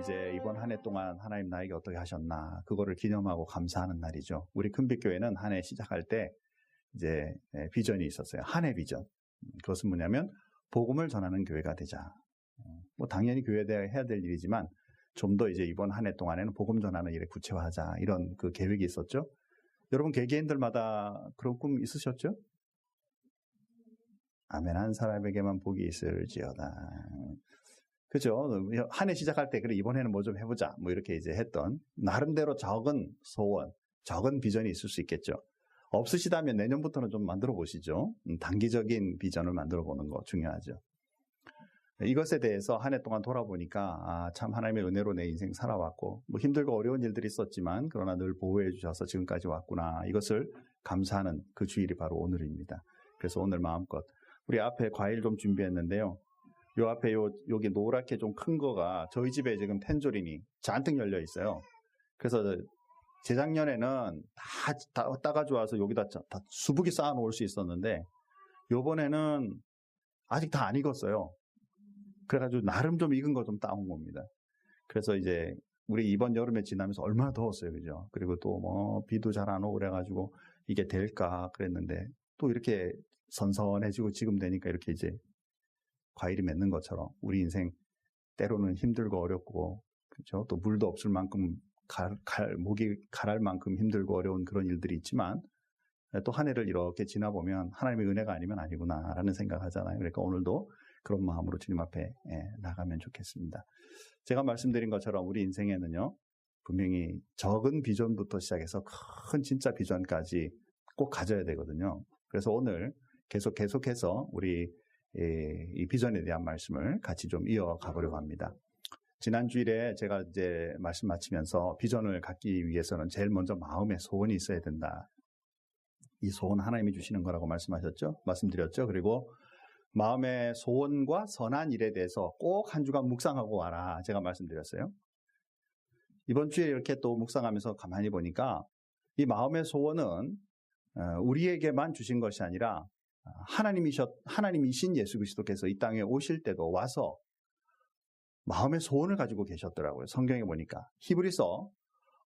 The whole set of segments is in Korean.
이제 이번 한 해 동안 하나님 나에게 어떻게 하셨나 그거를 기념하고 감사하는 날이죠. 우리 큰빛교회는 한 해 시작할 때 이제 비전이 있었어요. 한 해 비전. 그것은 뭐냐면 복음을 전하는 교회가 되자. 뭐 당연히 교회에 해야 될 일이지만 좀 더 이제 이번 한 해 동안에는 복음 전하는 일에 구체화하자 이런 그 계획이 있었죠. 여러분 개개인들마다 그런 꿈 있으셨죠? 아멘. 한 사람에게만 복이 있을지어다. 그죠? 한 해 시작할 때 그래 이번에는 뭐 좀 해보자 뭐 이렇게 이제 했던 나름대로 적은 소원, 적은 비전이 있을 수 있겠죠. 없으시다면 내년부터는 좀 만들어 보시죠. 단기적인 비전을 만들어 보는 거 중요하죠. 이것에 대해서 한 해 동안 돌아보니까 참 하나님의 은혜로 내 인생 살아왔고 뭐 힘들고 어려운 일들이 있었지만 그러나 늘 보호해 주셔서 지금까지 왔구나. 이것을 감사하는 그 주일이 바로 오늘입니다. 그래서 오늘 마음껏 우리 앞에 과일 좀 준비했는데요. 요 앞에 여기 노랗게 좀 큰 거가 저희 집에 지금 텐조린이 잔뜩 열려 있어요. 그래서 재작년에는 다 따가지고 와서 여기다 다 수북이 쌓아 놓을 수 있었는데 요번에는 아직 다 안 익었어요. 그래가지고 나름 좀 익은 거 좀 따온 겁니다. 그래서 이제 우리 이번 여름에 지나면서 얼마나 더웠어요. 그죠? 그리고 또 뭐 비도 잘 안 오고 그래가지고 이게 될까 그랬는데 또 이렇게 선선해지고 지금 되니까 이렇게 이제 과일이 맺는 것처럼 우리 인생 때로는 힘들고 어렵고 그렇죠? 또 물도 없을 만큼 목이 갈할 만큼 힘들고 어려운 그런 일들이 있지만 또 한 해를 이렇게 지나보면 하나님의 은혜가 아니면 아니구나라는 생각하잖아요. 그러니까 오늘도 그런 마음으로 주님 앞에 나가면 좋겠습니다. 제가 말씀드린 것처럼 우리 인생에는요. 분명히 적은 비전부터 시작해서 큰 진짜 비전까지 꼭 가져야 되거든요. 그래서 오늘 계속해서 우리 이 비전에 대한 말씀을 같이 좀 이어가 보려고 합니다. 지난 주일에 제가 이제 말씀 마치면서 비전을 갖기 위해서는 제일 먼저 마음에 소원이 있어야 된다. 이 소원 하나님이 주시는 거라고 말씀드렸죠. 그리고 마음의 소원과 선한 일에 대해서 꼭 한 주간 묵상하고 와라. 제가 말씀드렸어요. 이번 주에 이렇게 또 묵상하면서 가만히 보니까 이 마음의 소원은 우리에게만 주신 것이 아니라 하나님이신 예수 그리스도께서 이 땅에 오실 때도 와서 마음의 소원을 가지고 계셨더라고요. 성경에 보니까 히브리서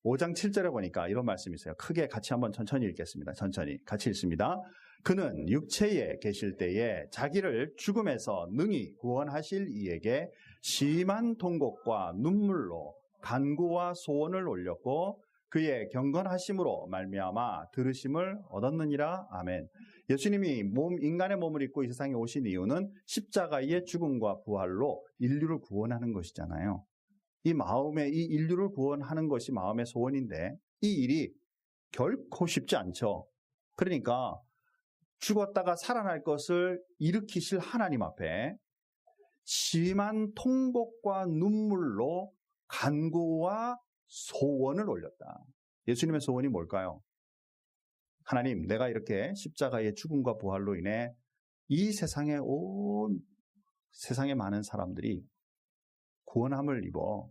5장 7절에 보니까 이런 말씀이 있어요. 크게 같이 한번 천천히 읽겠습니다. 천천히 같이 읽습니다. 그는 육체에 계실 때에 자기를 죽음에서 능히 구원하실 이에게 심한 통곡과 눈물로 간구와 소원을 올렸고 그의 경건하심으로 말미암아 들으심을 얻었느니라. 아멘. 예수님이 인간의 몸을 입고 이 세상에 오신 이유는 십자가의 죽음과 부활로 인류를 구원하는 것이잖아요. 이 인류를 구원하는 것이 마음의 소원인데 이 일이 결코 쉽지 않죠. 그러니까 죽었다가 살아날 것을 일으키실 하나님 앞에 심한 통곡과 눈물로 간구와 소원을 올렸다. 예수님의 소원이 뭘까요? 하나님, 내가 이렇게 십자가의 죽음과 부활로 인해 이 온 세상의 많은 사람들이 구원함을 입어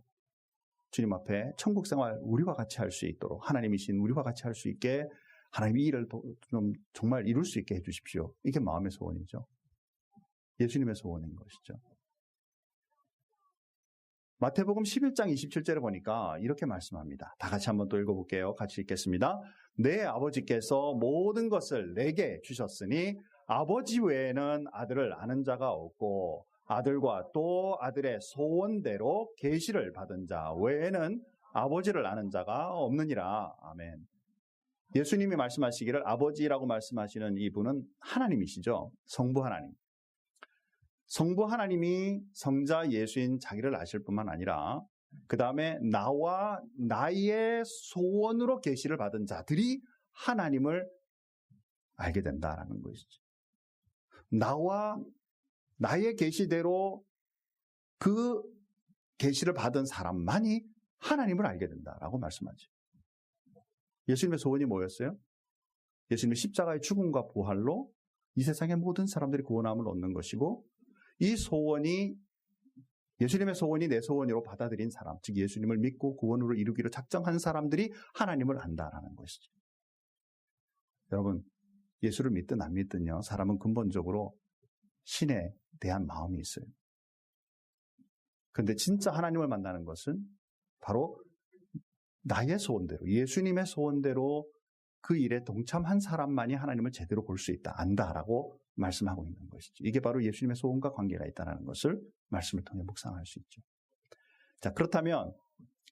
주님 앞에 천국 생활 우리와 같이 할 수 있도록 하나님이신 우리와 같이 할 수 있게 하나님 이 일을 좀 정말 이룰 수 있게 해주십시오. 이게 마음의 소원이죠. 예수님의 소원인 것이죠. 마태복음 11장 27절에 보니까 이렇게 말씀합니다. 다 같이 한번 또 읽어볼게요. 같이 읽겠습니다. 내 아버지께서 모든 것을 내게 주셨으니 아버지 외에는 아들을 아는 자가 없고 아들과 또 아들의 소원대로 계시를 받은 자 외에는 아버지를 아는 자가 없느니라. 아멘. 예수님이 말씀하시기를 아버지라고 말씀하시는 이분은 하나님이시죠. 성부 하나님. 성부 하나님이 성자 예수인 자기를 아실 뿐만 아니라 그 다음에 나와 나의 소원으로 계시를 받은 자들이 하나님을 알게 된다라는 것이죠. 나와 나의 계시대로 그 계시를 받은 사람만이 하나님을 알게 된다라고 말씀하죠. 예수님의 소원이 뭐였어요? 예수님의 십자가의 죽음과 부활로 이 세상의 모든 사람들이 구원함을 얻는 것이고 이 소원이 예수님의 소원이 내 소원으로 받아들인 사람, 즉 예수님을 믿고 구원으로 이루기로 작정한 사람들이 하나님을 안다라는 것이죠. 여러분, 예수를 믿든 안 믿든요, 사람은 근본적으로 신에 대한 마음이 있어요. 그런데 진짜 하나님을 만나는 것은 바로 나의 소원대로, 예수님의 소원대로 그 일에 동참한 사람만이 하나님을 제대로 볼 수 있다, 안다라고 말씀하고 있는 것이죠. 이게 바로 예수님의 소원과 관계가 있다는 것을 말씀을 통해 묵상할 수 있죠. 자, 그렇다면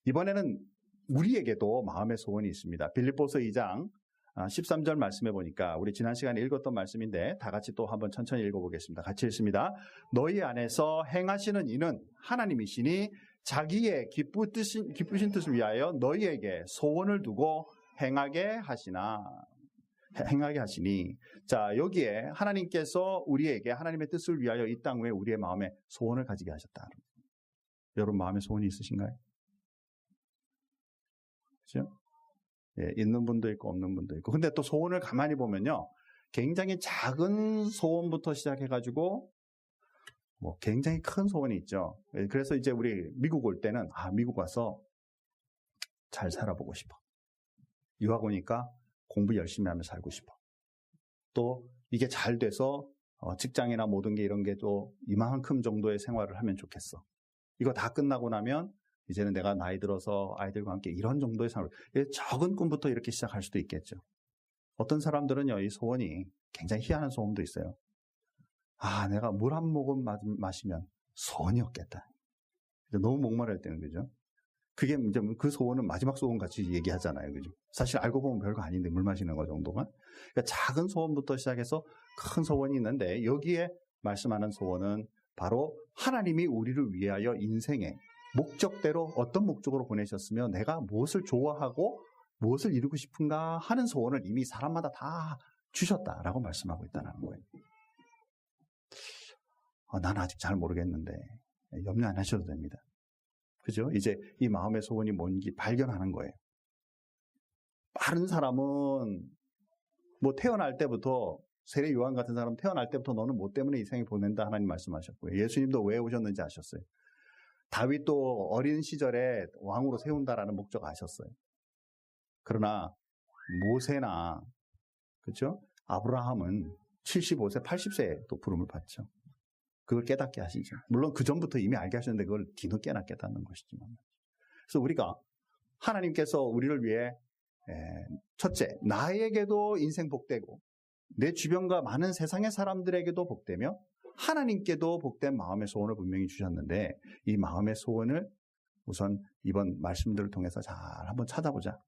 이번에는 우리에게도 마음의 소원이 있습니다. 빌립보서 2장 13절 말씀해 보니까 우리 지난 시간에 읽었던 말씀인데 다 같이 또 한번 천천히 읽어보겠습니다. 같이 읽습니다. 너희 안에서 행하시는 이는 하나님이시니 자기의 기쁘신 뜻을 위하여 너희에게 소원을 두고 행하게 하시니. 자, 여기에 하나님께서 우리에게 하나님의 뜻을 위하여 이 땅 위에 우리의 마음에 소원을 가지게 하셨다. 여러분 마음에 소원이 있으신가요? 그렇죠? 예, 있는 분도 있고 없는 분도 있고. 근데 또 소원을 가만히 보면요, 굉장히 작은 소원부터 시작해가지고 뭐 굉장히 큰 소원이 있죠. 그래서 이제 우리 미국 올 때는 미국 와서 잘 살아보고 싶어. 유학 오니까 공부 열심히 하며 살고 싶어. 또 이게 잘 돼서 직장이나 모든 게 이런 게 또 이만큼 정도의 생활을 하면 좋겠어. 이거 다 끝나고 나면 이제는 내가 나이 들어서 아이들과 함께 이런 정도의 삶을, 적은 꿈부터 이렇게 시작할 수도 있겠죠. 어떤 사람들은요, 이 소원이 굉장히 희한한 소원도 있어요. 내가 물 한 모금 마시면 소원이 없겠다. 너무 목마를 때는, 그죠? 그게 이제 그 소원은 마지막 소원 같이 얘기하잖아요, 그죠? 사실 알고 보면 별거 아닌데 물 마시는 거 정도가. 그러니까 작은 소원부터 시작해서 큰 소원이 있는데, 여기에 말씀하는 소원은 바로 하나님이 우리를 위하여 인생에 목적대로 어떤 목적으로 보내셨으며 내가 무엇을 좋아하고 무엇을 이루고 싶은가 하는 소원을 이미 사람마다 다 주셨다라고 말씀하고 있다는 거예요. 난 아직 잘 모르겠는데 염려 안 하셔도 됩니다. 그죠? 이제 이 마음의 소원이 뭔지 발견하는 거예요. 빠른 사람은 뭐 태어날 때부터, 세례 요한 같은 사람 태어날 때부터 너는 뭐 때문에 이 생에 보낸다 하나님 말씀하셨고요. 예수님도 왜 오셨는지 아셨어요. 다윗도 어린 시절에 왕으로 세운다라는 목적 아셨어요. 그러나 모세나, 그렇죠? 아브라함은 75세, 80세에 또 부름을 받죠. 그걸 깨닫게 하시죠. 물론 그 전부터 이미 알게 하셨는데 그걸 뒤늦게나 깨닫는 것이지만. 그래서 우리가 하나님께서 우리를 위해 첫째, 나에게도 인생 복되고 내 주변과 많은 세상의 사람들에게도 복되며 하나님께도 복된 마음의 소원을 분명히 주셨는데, 이 마음의 소원을 우선 이번 말씀들을 통해서 잘 한번 찾아보자.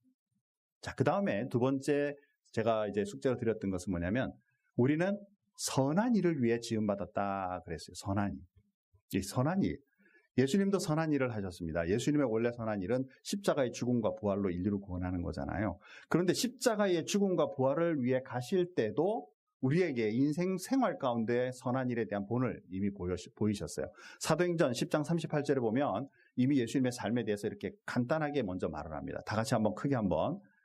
자, 그 다음에 두 번째 제가 이제 숙제로 드렸던 것은 뭐냐면, 우리는 선한 일을 위해 지음받았다 그랬어요. 선한 일. 이 선한 일. 예수님도 선한 일을 하셨습니다. 예수님의 원래 선한 일은 십자가의 죽음과 부활로 인류를 구원하는 거잖아요. 그런데 십자가의 죽음과 부활을 위해 가실 때도 우리에게 인생 생활 가운데 선한 일에 대한 본을 이미 보이셨어요. 사도행전 10장 38절에 보면 이미 예수님의 삶에 대해서 이렇게 간단하게 먼저 말을 합니다. 다 같이 한번 크게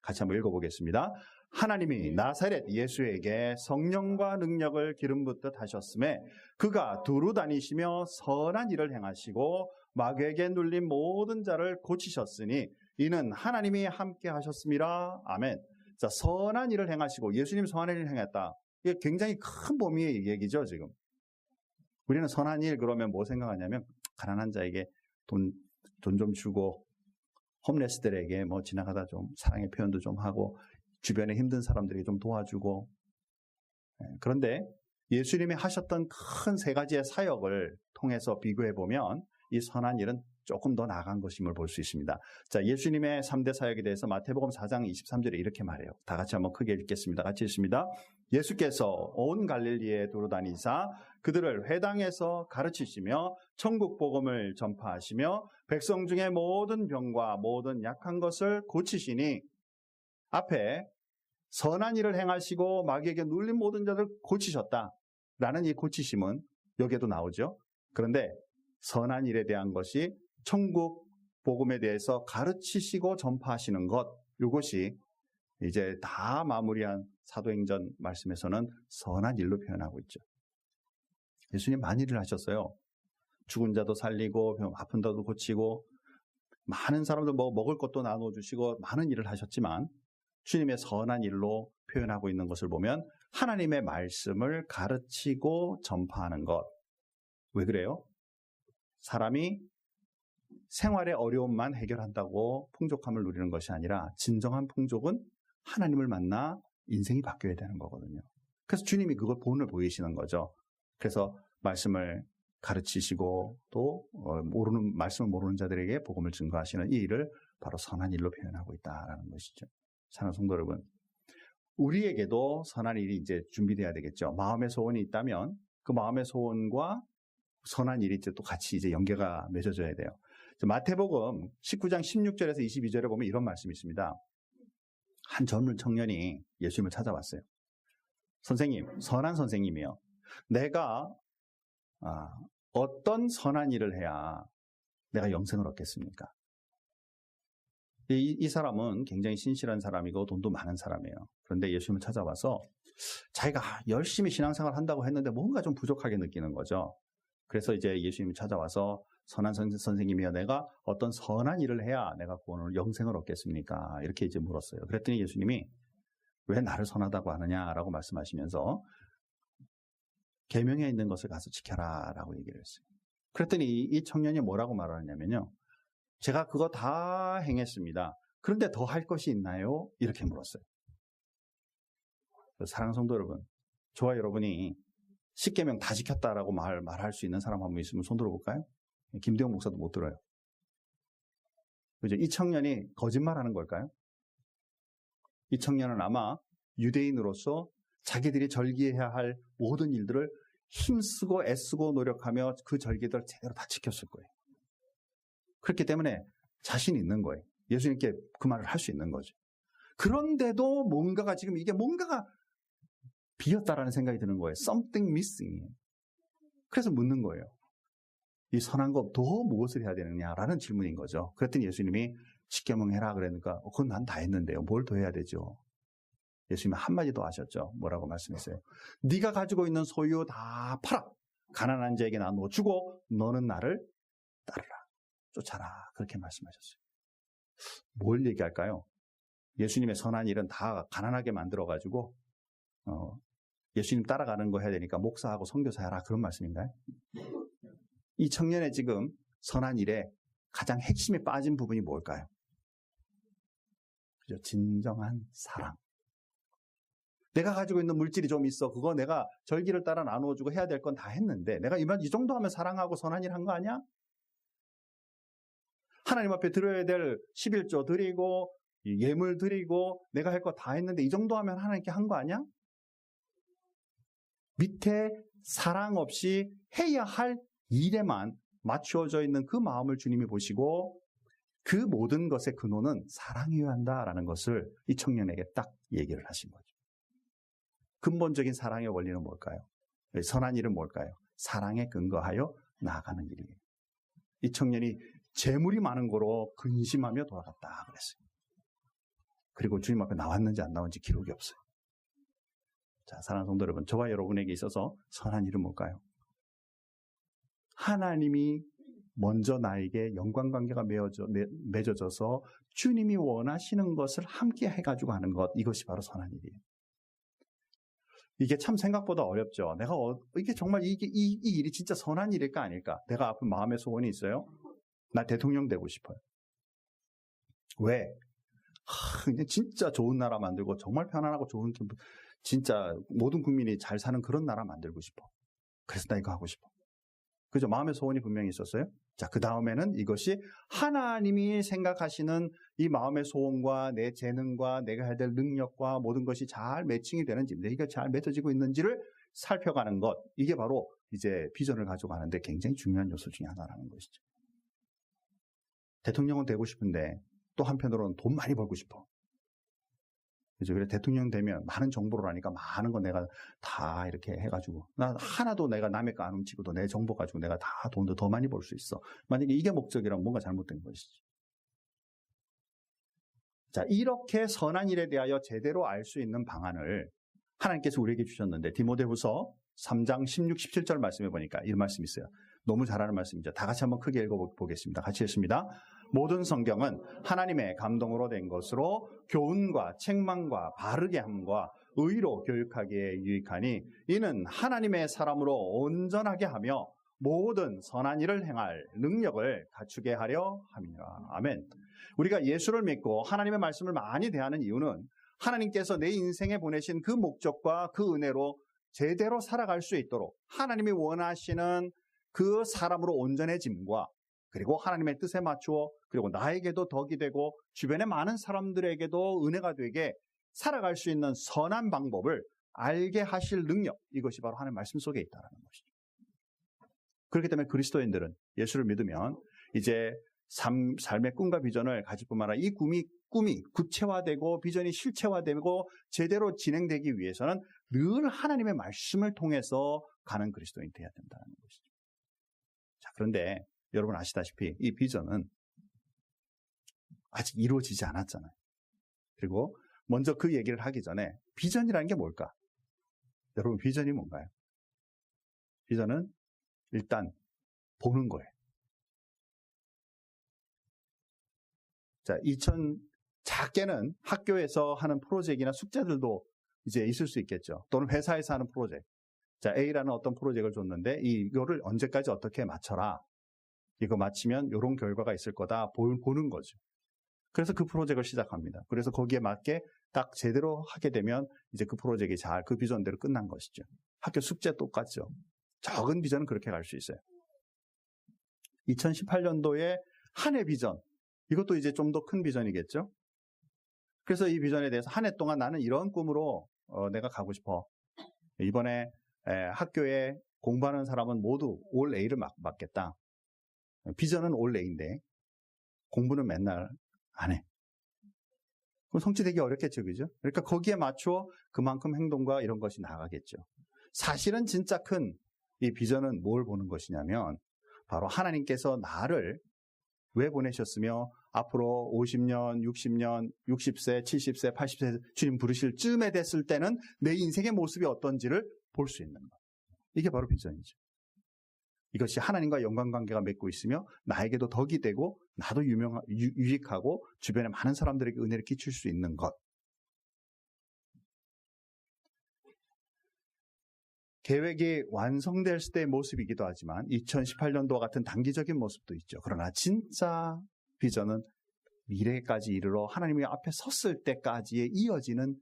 같이 한번 읽어보겠습니다. 하나님이 나사렛 예수에게 성령과 능력을 기름 붓듯 하셨음에 그가 두루 다니시며 선한 일을 행하시고 마귀에게 눌린 모든 자를 고치셨으니 이는 하나님이 함께 하셨습니다. 아멘. 자, 선한 일을 행하시고, 예수님 선한 일을 행했다. 이게 굉장히 큰 범위의 얘기죠, 지금. 우리는 선한 일 그러면 뭐 생각하냐면, 가난한 자에게 돈 좀 주고, 홈레스들에게 뭐 지나가다 좀 사랑의 표현도 좀 하고, 주변에 힘든 사람들에게 좀 도와주고. 그런데 예수님이 하셨던 큰 세 가지의 사역을 통해서 비교해 보면 이 선한 일은 조금 더 나아간 것임을 볼 수 있습니다. 자, 예수님의 3대 사역에 대해서 마태복음 4장 23절에 이렇게 말해요. 다 같이 한번 크게 읽겠습니다. 같이 읽습니다. 예수께서 온 갈릴리에 두루다니사 그들을 회당에서 가르치시며 천국 복음을 전파하시며 백성 중에 모든 병과 모든 약한 것을 고치시니, 앞에 선한 일을 행하시고 마귀에게 눌린 모든 자를 고치셨다라는 이 고치심은 여기에도 나오죠. 그런데 선한 일에 대한 것이 천국 복음에 대해서 가르치시고 전파하시는 것, 이것이 이제 다 마무리한 사도행전 말씀에서는 선한 일로 표현하고 있죠. 예수님 많은 일을 하셨어요. 죽은 자도 살리고 아픈 자도 고치고 많은 사람들 먹을 것도 나눠주시고 많은 일을 하셨지만, 주님의 선한 일로 표현하고 있는 것을 보면 하나님의 말씀을 가르치고 전파하는 것. 왜 그래요? 사람이 생활의 어려움만 해결한다고 풍족함을 누리는 것이 아니라 진정한 풍족은 하나님을 만나 인생이 바뀌어야 되는 거거든요. 그래서 주님이 그걸 본을 보이시는 거죠. 그래서 말씀을 가르치시고 또 말씀을 모르는 자들에게 복음을 증거하시는 이 일을 바로 선한 일로 표현하고 있다라는 것이죠. 사랑하는 성도 여러분, 우리에게도 선한 일이 이제 준비돼야 되겠죠. 마음의 소원이 있다면 그 마음의 소원과 선한 일이 또 같이 이제 연계가 맺어져야 돼요. 마태복음 19장 16절에서 22절에 보면 이런 말씀이 있습니다. 한 젊은 청년이 예수님을 찾아왔어요. 선생님, 선한 선생님이요. 내가 어떤 선한 일을 해야 내가 영생을 얻겠습니까? 이 사람은 굉장히 신실한 사람이고 돈도 많은 사람이에요. 그런데 예수님을 찾아와서 자기가 열심히 신앙생활을 한다고 했는데 뭔가 좀 부족하게 느끼는 거죠. 그래서 이제 예수님이 찾아와서 선한 선생님이여, 내가 어떤 선한 일을 해야 내가 구원을 영생을 얻겠습니까? 이렇게 이제 물었어요. 그랬더니 예수님이 왜 나를 선하다고 하느냐라고 말씀하시면서 계명에 있는 것을 가서 지켜라라고 얘기를 했어요. 그랬더니 이 청년이 뭐라고 말하냐면요, 제가 그거 다 행했습니다. 그런데 더 할 것이 있나요? 이렇게 물었어요. 사랑하는 성도 여러분, 저와 여러분이 10계명 다 지켰다라고 말할 수 있는 사람 한 분 있으면 손 들어볼까요? 김대영 목사도 못 들어요. 그죠? 이 청년이 거짓말하는 걸까요? 이 청년은 아마 유대인으로서 자기들이 절기해야 할 모든 일들을 힘쓰고 애쓰고 노력하며 그 절기들을 제대로 다 지켰을 거예요. 그렇기 때문에 자신이 있는 거예요. 예수님께 그 말을 할 수 있는 거죠. 그런데도 뭔가가 지금 이게 뭔가가 비었다라는 생각이 드는 거예요. Something missing. 그래서 묻는 거예요. 이 선한 것 더 무엇을 해야 되느냐라는 질문인 거죠. 그랬더니 예수님이 10계명 해라 그러니까 그건 난 다 했는데요. 뭘 더 해야 되죠? 예수님이 한마디 더 하셨죠. 뭐라고 말씀했어요? 네가 가지고 있는 소유 다 팔아. 가난한 자에게 나누어 주고 너는 나를 따르라. 쫓아라. 그렇게 말씀하셨어요. 뭘 얘기할까요? 예수님의 선한 일은 다 가난하게 만들어가지고 예수님 따라가는 거 해야 되니까 목사하고 선교사 해라. 그런 말씀인가요? 이 청년의 지금 선한 일에 가장 핵심에 빠진 부분이 뭘까요? 그죠? 진정한 사랑. 내가 가지고 있는 물질이 좀 있어. 그거 내가 절기를 따라 나누어주고 해야 될 건 다 했는데 내가 이 정도 하면 사랑하고 선한 일 한 거 아니야? 하나님 앞에 드려야 될 11조 드리고 예물 드리고 내가 할 거 다 했는데 이 정도 하면 하나님께 한 거 아니야? 밑에 사랑 없이 해야 할 일에만 맞추어져 있는 그 마음을 주님이 보시고 그 모든 것의 근원은 사랑이어야 한다라는 것을 이 청년에게 딱 얘기를 하신 거죠. 근본적인 사랑의 원리는 뭘까요? 선한 일은 뭘까요? 사랑에 근거하여 나아가는 일이에요. 이 청년이 재물이 많은 거로 근심하며 돌아갔다 그랬어요. 그리고 주님 앞에 나왔는지 안 나왔는지 기록이 없어요. 자, 사랑하는 성도 여러분, 저와 여러분에게 있어서 선한 일은 뭘까요? 하나님이 먼저 나에게 영광관계가 맺어져서 주님이 원하시는 것을 함께 해가지고 하는 것, 이것이 바로 선한 일이에요. 이게 참 생각보다 어렵죠. 내가 이게 정말 이 일이 진짜 선한 일일까 아닐까? 내가 아픈 마음의 소원이 있어요. 나 대통령 되고 싶어요. 왜? 진짜 좋은 나라 만들고 정말 편안하고 좋은 진짜 모든 국민이 잘 사는 그런 나라 만들고 싶어. 그래서 나 이거 하고 싶어. 그죠? 마음의 소원이 분명히 있었어요. 자, 그 다음에는 이것이 하나님이 생각하시는 이 마음의 소원과 내 재능과 내가 해야 될 능력과 모든 것이 잘 매칭이 되는지, 내가 잘 맺어지고 있는지를 살펴가는 것. 이게 바로 이제 비전을 가지고 가는데 굉장히 중요한 요소 중에 하나라는 것이죠. 대통령은 되고 싶은데 또 한편으로는 돈 많이 벌고 싶어. 그죠? 그래 대통령 되면 많은 정보를 하니까 많은 거 내가 다 이렇게 해가지고 나 하나도 내가 남의 거 안 훔치고도 내 정보 가지고 내가 다 돈도 더 많이 벌 수 있어. 만약에 이게 목적이라면 뭔가 잘못된 것이지. 자, 이렇게 선한 일에 대하여 제대로 알 수 있는 방안을 하나님께서 우리에게 주셨는데 디모데후서 3장 16, 17절 말씀해 보니까 이런 말씀이 있어요. 너무 잘하는 말씀이죠. 다 같이 한번 크게 읽어보겠습니다. 같이 읽습니다. 모든 성경은 하나님의 감동으로 된 것으로 교훈과 책망과 바르게 함과 의로 교육하기에 유익하니 이는 하나님의 사람으로 온전하게 하며 모든 선한 일을 행할 능력을 갖추게 하려 함이라. 아멘. 우리가 예수를 믿고 하나님의 말씀을 많이 대하는 이유는 하나님께서 내 인생에 보내신 그 목적과 그 은혜로 제대로 살아갈 수 있도록 하나님이 원하시는 그 사람으로 온전해짐과 그리고 하나님의 뜻에 맞추어 그리고 나에게도 덕이 되고 주변의 많은 사람들에게도 은혜가 되게 살아갈 수 있는 선한 방법을 알게 하실 능력, 이것이 바로 하나님의 말씀 속에 있다는 것이죠. 그렇기 때문에 그리스도인들은 예수를 믿으면 이제 삶의 꿈과 비전을 가질 뿐만 아니라 이 꿈이 구체화되고 비전이 실체화되고 제대로 진행되기 위해서는 늘 하나님의 말씀을 통해서 가는 그리스도인이 되어야 된다는 것이죠. 자, 그런데 여러분 아시다시피 이 비전은 아직 이루어지지 않았잖아요. 그리고 먼저 그 얘기를 하기 전에 비전이라는 게 뭘까? 여러분 비전이 뭔가요? 비전은 일단 보는 거예요. 자, 작게는 학교에서 하는 프로젝트나 숙제들도 이제 있을 수 있겠죠. 또는 회사에서 하는 프로젝트. 자, A라는 어떤 프로젝트를 줬는데 이거를 언제까지 어떻게 맞춰라. 이거 맞히면 이런 결과가 있을 거다. 보는 거죠. 그래서 그 프로젝트를 시작합니다. 그래서 거기에 맞게 딱 제대로 하게 되면 이제 그 프로젝트가 잘 그 비전대로 끝난 것이죠. 학교 숙제 똑같죠. 적은 비전은 그렇게 갈 수 있어요. 2018년도에 한 해 비전. 이것도 이제 좀 더 큰 비전이겠죠. 그래서 이 비전에 대해서 한 해 동안 나는 이런 꿈으로 내가 가고 싶어. 이번에 학교에 공부하는 사람은 모두 올 A를 맞겠다. 비전은 올 A인데 공부는 맨날 안 해. 그럼 성취되기 어렵겠죠, 그죠? 그러니까 거기에 맞춰 그만큼 행동과 이런 것이 나가겠죠. 사실은 진짜 큰 이 비전은 뭘 보는 것이냐면 바로 하나님께서 나를 왜 보내셨으며 앞으로 50년, 60년, 60세, 70세, 80세 주님 부르실 쯤에 됐을 때는 내 인생의 모습이 어떤지를 볼 수 있는 것. 이게 바로 비전이죠. 이것이 하나님과 연관관계가 맺고 있으며 나에게도 덕이 되고 나도 유익하고 주변에 많은 사람들에게 은혜를 끼칠 수 있는 것. 계획이 완성될 때의 모습이기도 하지만 2018년도와 같은 단기적인 모습도 있죠. 그러나 진짜 비전은 미래까지 이르러 하나님의 앞에 섰을 때까지의 이어지는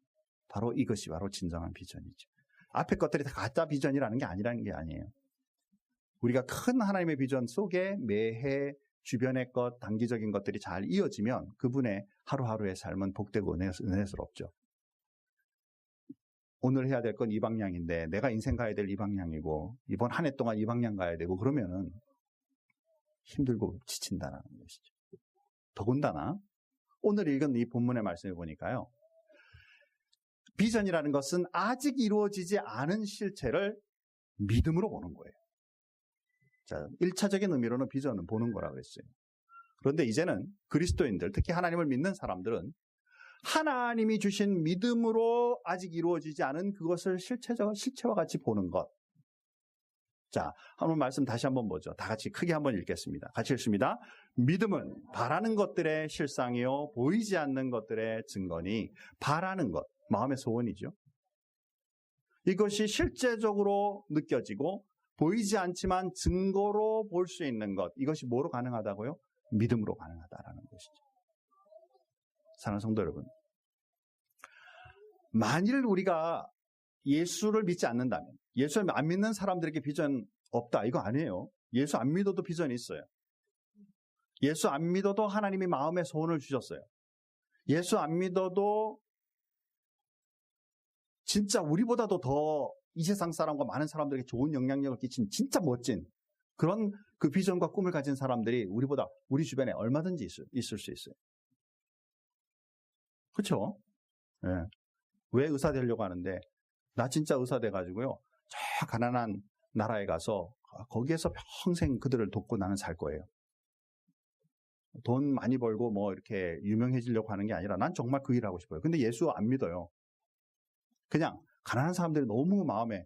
바로 이것이 바로 진정한 비전이죠. 앞에 것들이 다 가짜 비전이라는 게 아니라는 게 아니에요. 우리가 큰 하나님의 비전 속에 매해 주변의 것, 단기적인 것들이 잘 이어지면 그분의 하루하루의 삶은 복되고 은혜스럽죠. 오늘 해야 될 건 이 방향인데 내가 인생 가야 될 이 방향이고 이번 한 해 동안 이 방향 가야 되고 그러면은 힘들고 지친다는 것이죠. 더군다나 오늘 읽은 이 본문의 말씀을 보니까요. 비전이라는 것은 아직 이루어지지 않은 실체를 믿음으로 보는 거예요. 자, 1차적인 의미로는 비전은 보는 거라고 했어요. 그런데 이제는 그리스도인들, 특히 하나님을 믿는 사람들은 하나님이 주신 믿음으로 아직 이루어지지 않은 그것을 실체와 같이 보는 것. 자, 한번 말씀 다시 한번 보죠. 다 같이 크게 한번 읽겠습니다. 같이 읽습니다. 믿음은 바라는 것들의 실상이요 보이지 않는 것들의 증거니 바라는 것, 마음의 소원이죠. 이것이 실제적으로 느껴지고 보이지 않지만 증거로 볼 수 있는 것. 이것이 뭐로 가능하다고요? 믿음으로 가능하다라는 것이죠. 사랑하는 성도 여러분, 만일 우리가 예수를 믿지 않는다면, 예수를 안 믿는 사람들에게 비전 없다, 이거 아니에요. 예수 안 믿어도 비전이 있어요. 예수 안 믿어도 하나님이 마음의 소원을 주셨어요. 예수 안 믿어도 진짜 우리보다도 더 이 세상 사람과 많은 사람들에게 좋은 영향력을 끼친 진짜 멋진 그런 그 비전과 꿈을 가진 사람들이 우리 주변에 얼마든지 있을 수 있어요. 그렇죠? 네. 왜 의사 되려고 하는데 나 진짜 의사 돼가지고요 저 가난한 나라에 가서 거기에서 평생 그들을 돕고 나는 살 거예요. 돈 많이 벌고 뭐 이렇게 유명해지려고 하는 게 아니라 난 정말 그 일을 하고 싶어요. 근데 예수 안 믿어요. 그냥 가난한 사람들이 너무 마음에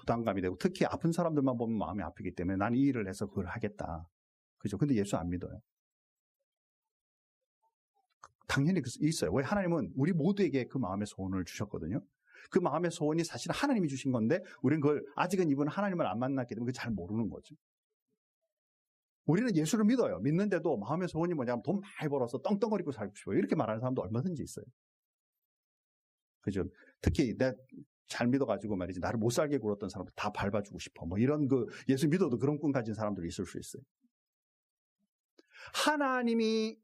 부담감이 되고 특히 아픈 사람들만 보면 마음이 아프기 때문에 난 이 일을 해서 그걸 하겠다. 그죠? 근데 예수 안 믿어요. 당연히 있어요. 왜? 하나님은 우리 모두에게 그 마음의 소원을 주셨거든요. 그 마음의 소원이 사실 하나님이 주신 건데 우리는 그걸 아직은 이분 하나님을 안 만났기 때문에 잘 모르는 거죠. 우리는 예수를 믿어요. 믿는데도 마음의 소원이 뭐냐면 돈 많이 벌어서 떵떵거리고 살고 싶어요. 이렇게 말하는 사람도 얼마든지 있어요. 그죠? 특히 내가 잘 믿어가지고 말이지 나를 못 살게 굴었던 사람들 다 밟아주고 싶어. 뭐 이런 예수 믿어도 그런 꿈 가진 사람들이 있을 수 있어요. 하나님이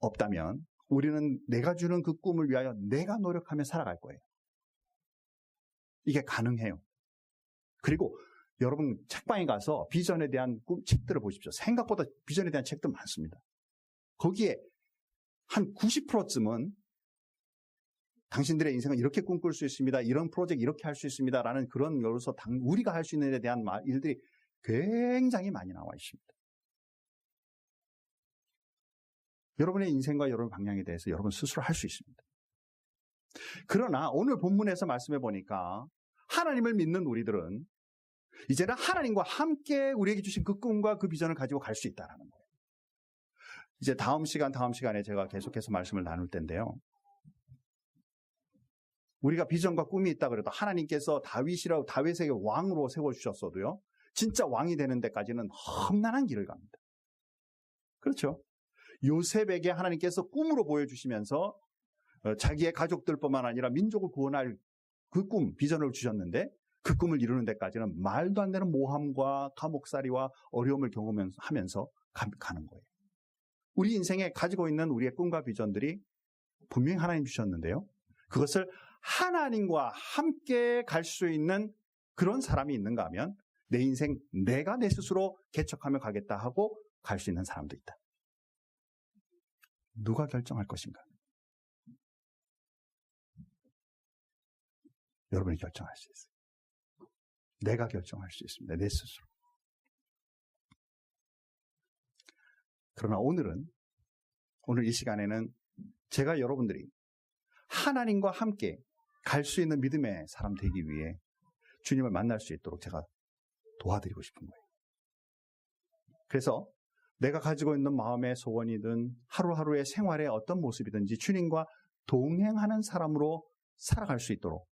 없다면 우리는 내가 주는 그 꿈을 위하여 내가 노력하며 살아갈 거예요. 이게 가능해요. 그리고 여러분 책방에 가서 비전에 대한 책들을 보십시오. 생각보다 비전에 대한 책들 많습니다. 거기에 한 90%쯤은 당신들의 인생은 이렇게 꿈꿀 수 있습니다. 이런 프로젝트 이렇게 할 수 있습니다. 라는 그런 여기서 우리가 할 수 있는 일에 대한 일들이 굉장히 많이 나와 있습니다. 여러분의 인생과 여러분의 방향에 대해서 여러분 스스로 할 수 있습니다. 그러나 오늘 본문에서 말씀해 보니까 하나님을 믿는 우리들은 이제는 하나님과 함께 우리에게 주신 그 꿈과 그 비전을 가지고 갈 수 있다는 거예요. 이제 다음 시간에 제가 계속해서 말씀을 나눌 텐데요. 우리가 비전과 꿈이 있다 그래도 하나님께서 다윗에게 왕으로 세워주셨어도요. 진짜 왕이 되는 데까지는 험난한 길을 갑니다. 그렇죠? 요셉에게 하나님께서 꿈으로 보여주시면서 자기의 가족들뿐만 아니라 민족을 구원할 그 꿈, 비전을 주셨는데 그 꿈을 이루는 데까지는 말도 안 되는 모함과 감옥살이와 어려움을 경험하면서 가는 거예요. 우리 인생에 가지고 있는 우리의 꿈과 비전들이 분명히 하나님 주셨는데요. 그것을 하나님과 함께 갈 수 있는 그런 사람이 있는가 하면 내 인생 내가 내 스스로 개척하며 가겠다 하고 갈 수 있는 사람도 있다. 누가 결정할 것인가? 여러분이 결정할 수 있어요. 내가 결정할 수 있습니다. 내 스스로. 그러나 오늘 이 시간에는 제가 여러분들이 하나님과 함께 갈 수 있는 믿음의 사람 되기 위해 주님을 만날 수 있도록 제가 도와드리고 싶은 거예요. 그래서 내가 가지고 있는 마음의 소원이든 하루하루의 생활의 어떤 모습이든지 주님과 동행하는 사람으로 살아갈 수 있도록,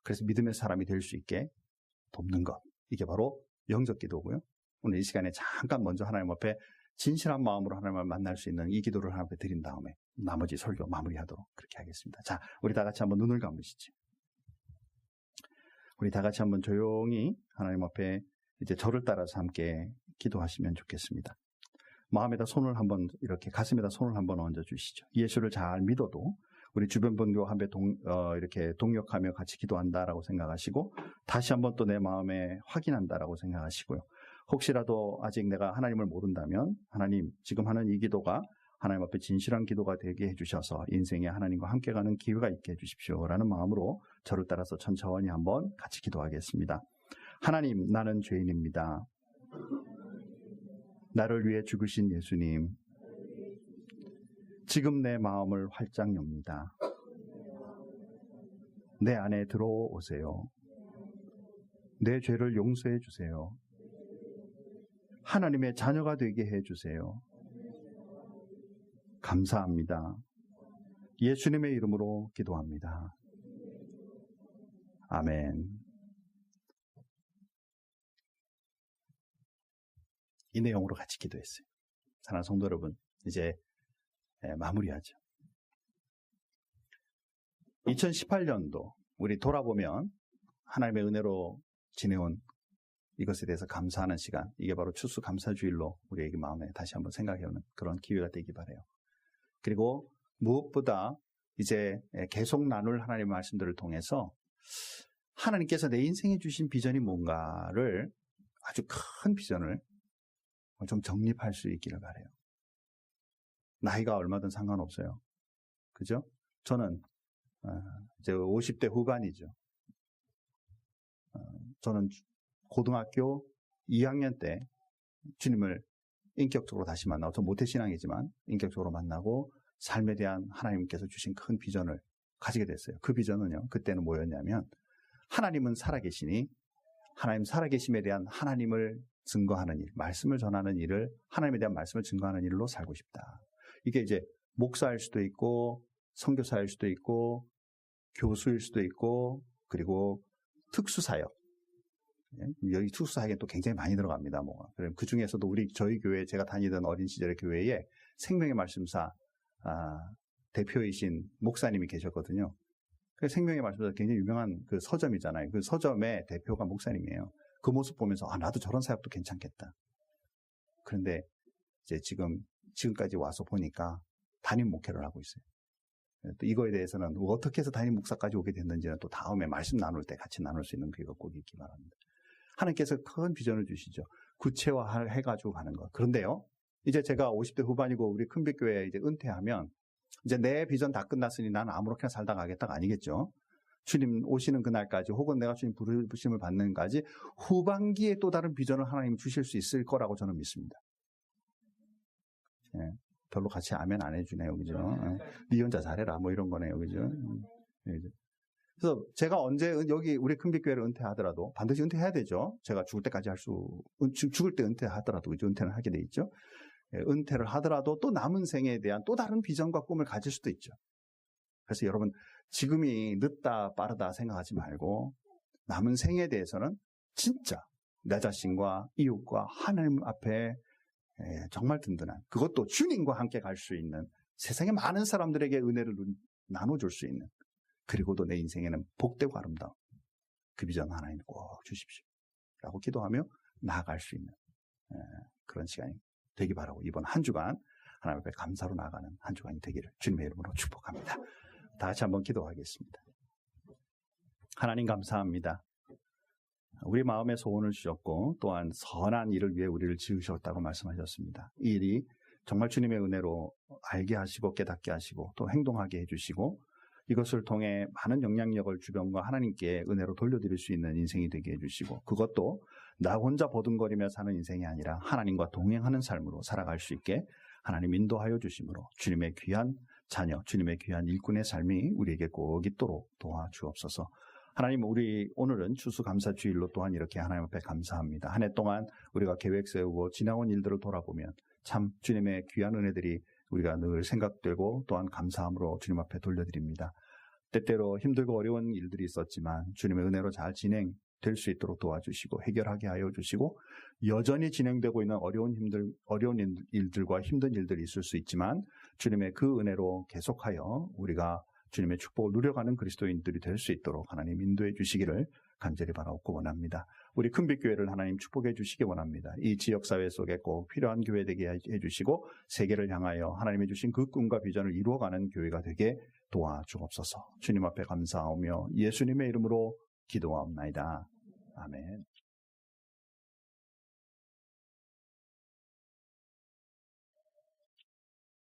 그래서 믿음의 사람이 될 수 있게 돕는 것, 이게 바로 영적 기도고요. 오늘 이 시간에 잠깐 먼저 하나님 앞에 진실한 마음으로 하나님을 만날 수 있는 이 기도를 하나님 앞에 드린 다음에 나머지 설교 마무리하도록 그렇게 하겠습니다. 자, 우리 다 같이 한번 눈을 감으시죠. 우리 다 같이 한번 조용히 하나님 앞에 이제 저를 따라서 함께 기도하시면 좋겠습니다. 마음에다 손을 한번 이렇게 가슴에다 손을 한번 얹어 주시죠. 예수를 잘 믿어도 우리 주변 분들과 함께 이렇게 동력하며 같이 기도한다라고 생각하시고 다시 한번 또 내 마음에 확인한다라고 생각하시고요. 혹시라도 아직 내가 하나님을 모른다면 하나님 지금 하는 이 기도가 하나님 앞에 진실한 기도가 되게 해주셔서 인생에 하나님과 함께 가는 기회가 있게 해주십시오라는 마음으로 저를 따라서 천천히 한번 같이 기도하겠습니다. 하나님, 나는 죄인입니다. 나를 위해 죽으신 예수님, 지금 내 마음을 활짝 엽니다. 내 안에 들어오세요. 내 죄를 용서해 주세요. 하나님의 자녀가 되게 해주세요. 감사합니다. 예수님의 이름으로 기도합니다. 아멘. 이 내용으로 같이 기도했어요. 사랑하는 성도 여러분, 이제 마무리하죠. 2018년도 우리 돌아보면 하나님의 은혜로 지내온 이것에 대해서 감사하는 시간, 이게 바로 추수감사주일로 우리에게 마음에 다시 한번 생각해보는 그런 기회가 되기 바라요. 그리고 무엇보다 이제 계속 나눌 하나님의 말씀들을 통해서 하나님께서 내 인생에 주신 비전이 뭔가를, 아주 큰 비전을 좀 정립할 수 있기를 바라요. 나이가 얼마든 상관없어요. 그죠? 저는 이제 50대 후반이죠. 저는 고등학교 2학년 때 주님을 인격적으로 다시 만나고, 저 모태신앙이지만 인격적으로 만나고 삶에 대한 하나님께서 주신 큰 비전을 가지게 됐어요. 그 비전은요, 그때는 뭐였냐면 하나님은 살아계시니 하나님 살아계심에 대한 하나님을 증거하는 일, 말씀을 전하는 일을, 하나님에 대한 말씀을 증거하는 일로 살고 싶다. 이게 이제 목사일 수도 있고 선교사일 수도 있고 교수일 수도 있고, 그리고 특수사역. 여기 특수사역에 또 굉장히 많이 들어갑니다. 그 중에서도 저희 교회, 제가 다니던 어린 시절의 교회에 생명의 말씀사 대표이신 목사님이 계셨거든요. 그 생명의 말씀사 굉장히 유명한 그 서점이잖아요. 그 서점의 대표가 목사님이에요. 그 모습 보면서 나도 저런 사역도 괜찮겠다. 그런데 이제 지금까지 와서 보니까 담임 목회를 하고 있어요. 또 이거에 대해서는 어떻게 해서 담임 목사까지 오게 됐는지는 또 다음에 말씀 나눌 때 같이 나눌 수 있는 기회가 꼭 있기 바랍니다. 하나님께서 큰 비전을 주시죠. 구체화해가지고 가는 것. 그런데요, 이제 제가 50대 후반이고 우리 큰빛교회 이제 은퇴하면 이제 내 비전 다 끝났으니 나는 아무렇게나 살다 가겠다가 아니겠죠. 주님 오시는 그날까지 혹은 내가 주님 부르심을 받는까지 후반기에 또 다른 비전을 하나님 주실 수 있을 거라고 저는 믿습니다. 예, 별로 같이 아멘 안 해주네요, 그죠? 네 혼자 잘해라, 뭐 이런 거네요, 그죠? 그래서 제가 언제 여기 우리 큰빛교회를 은퇴하더라도 반드시 은퇴해야 되죠. 제가 죽을 때까지 죽을 때 은퇴하더라도 이제 은퇴를 하게 돼 있죠. 예, 은퇴를 하더라도 또 남은 생에 대한 또 다른 비전과 꿈을 가질 수도 있죠. 그래서 여러분 지금이 늦다 빠르다 생각하지 말고 남은 생에 대해서는 진짜 내 자신과 이웃과 하나님 앞에 정말 든든한, 그것도 주님과 함께 갈 수 있는, 세상의 많은 사람들에게 은혜를 나눠줄 수 있는, 그리고도 내 인생에는 복되고 아름다운 그 비전 하나님 꼭 주십시오 라고 기도하며 나아갈 수 있는 그런 시간이 되기 바라고, 이번 한 주간 하나님 앞에 감사로 나아가는 한 주간이 되기를 주님의 이름으로 축복합니다. 다 같이 한번 기도하겠습니다. 하나님 감사합니다. 우리 마음에 소원을 주셨고 또한 선한 일을 위해 우리를 지으셨다고 말씀하셨습니다. 이 일이 정말 주님의 은혜로 알게 하시고 깨닫게 하시고 또 행동하게 해주시고, 이것을 통해 많은 영향력을 주변과 하나님께 은혜로 돌려드릴 수 있는 인생이 되게 해주시고, 그것도 나 혼자 보듬거리며 사는 인생이 아니라 하나님과 동행하는 삶으로 살아갈 수 있게 하나님 인도하여 주심으로 주님의 귀한 자녀, 주님의 귀한 일꾼의 삶이 우리에게 꼭 있도록 도와주옵소서. 하나님, 우리 오늘은 추수감사주일로 또한 이렇게 하나님 앞에 감사합니다. 한 해 동안 우리가 계획 세우고 지나온 일들을 돌아보면 참 주님의 귀한 은혜들이 우리가 늘 생각되고 또한 감사함으로 주님 앞에 돌려드립니다. 때때로 힘들고 어려운 일들이 있었지만 주님의 은혜로 잘 진행될 수 있도록 도와주시고 해결하게 하여 주시고, 여전히 진행되고 있는 어려운 일들과 힘든 일들이 있을 수 있지만 주님의 그 은혜로 계속하여 우리가 주님의 축복을 누려가는 그리스도인들이 될 수 있도록 하나님 인도해 주시기를 간절히 바라옵고 원합니다. 우리 큰빛교회를 하나님 축복해 주시기 원합니다. 이 지역사회 속에 꼭 필요한 교회 되게 해주시고 세계를 향하여 하나님이 주신 그 꿈과 비전을 이루어가는 교회가 되게 도와주옵소서. 주님 앞에 감사하며 예수님의 이름으로 기도하옵나이다. 아멘.